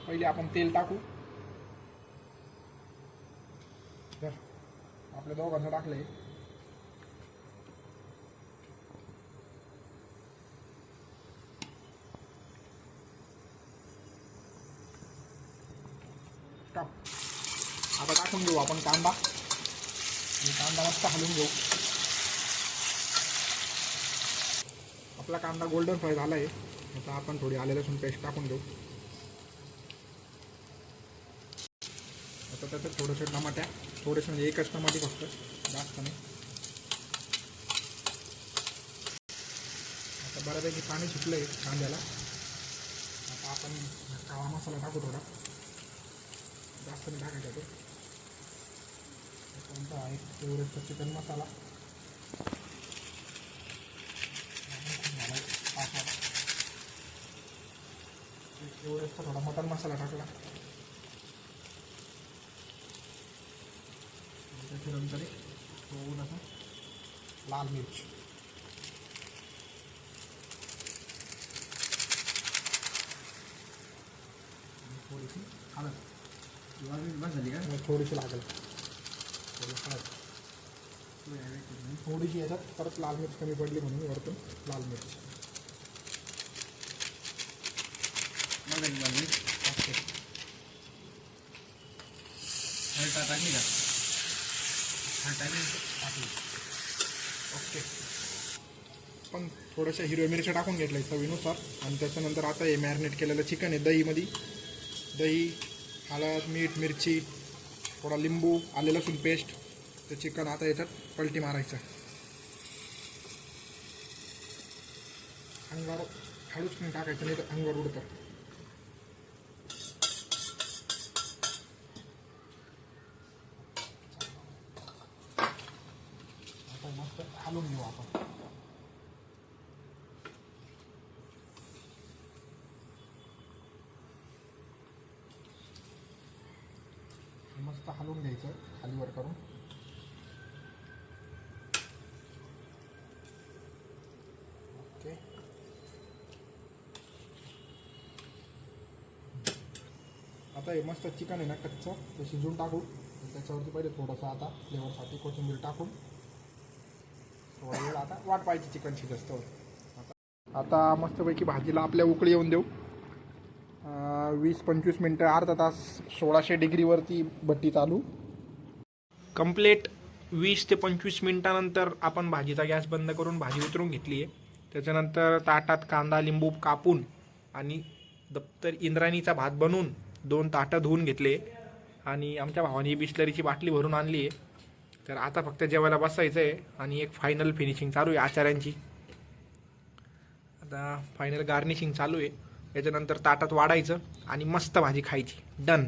पहिले आपण तेल टाकू. आपल्या दोघांचं टाकलंय. आता टाकून घेऊ आपण कांदा. कांदा मस्त हलवून घेऊ. आपला कांदा गोल्डन फ्राय झाला आहे. आता आपण थोडी आले लसूण पेस्ट टाकून घेऊ. आता त्याच्यात थोडेसे टमाट्या, थोडेसे म्हणजे एकच टमाटे फक्त, जास्त नाही. आता बऱ्यापैकी पाणी सुटलं आहे कांद्याला. आता आपण काळा मसाला टाकू थोडा, जास्त नाही टाकायचा तो. कोणता आहे एवढेचा चिकन मसाला. एवढेचा थोडा मटन मसाला टाकला. त्याच्यानंतर थोडासा लाल मिर्च, थोडीशी हळद झाली का, थोडीशी लागेल हळद, थोडीशी याच्यात परत लाल मिर्च कमी पडली म्हणून वरतून लाल मिर्च. ओके. पण थोड्याशा हिरव्या मिरच्या टाकून घेतल्या चवीनुसार. आणि त्याच्यानंतर आता हे मॅरिनेट केलेलं चिकन आहे दहीमध्ये. दही, हळद, मीठ, मिरची, थोडा लिंबू, आले लसूण पेस्ट. ते चिकन आता याच्यात पलटी मारायचं. अंगावर हळूच नाही टाकायचं, नाही तर अंगावर उडतं. आता मस्त हलवून घेऊ आपण. मस्त हलवून घ्यायचं खालीवर करून. ओके. आता हे मस्त चिकन आहे ना कच्चं, ते शिजवून टाकू. त्याच्यावरती पहिले थोडंसं आता फ्लेवरसाठी कोथिंबीर टाकून थोडा वेळ आता वाट पाहायची चिकन शिजस्तवर. आता मस्तपैकी भाजीला आपल्या उकळी येऊन देऊ. 20-25 मिनटं, अर्धा तास 1600 डिग्रीवरती भट्टी चालू. कंप्लीट 20 ते 25 मिनटानंतर आपण भाजीचा गॅस बंद करून भाजी उतरून घेतली आहे. त्याच्यानंतर ताटात कांदा लिंबू कापून आणि दप्तर इंद्राणीचा भात बनवून 2 ताटं धुवून घेतले. आणि आमच्या भावाने बिस्लरीची बाटली भरून आणली आहे. तर आता फक्त जेवायला बसायचं आहे. आणि एक फायनल फिनिशिंग चालू आहे आचार्यांची. आता फायनल गार्निशिंग चालू आहे. याच्यानंतर ताटात वाढायचं आणि मस्त भाजी खायची. डन.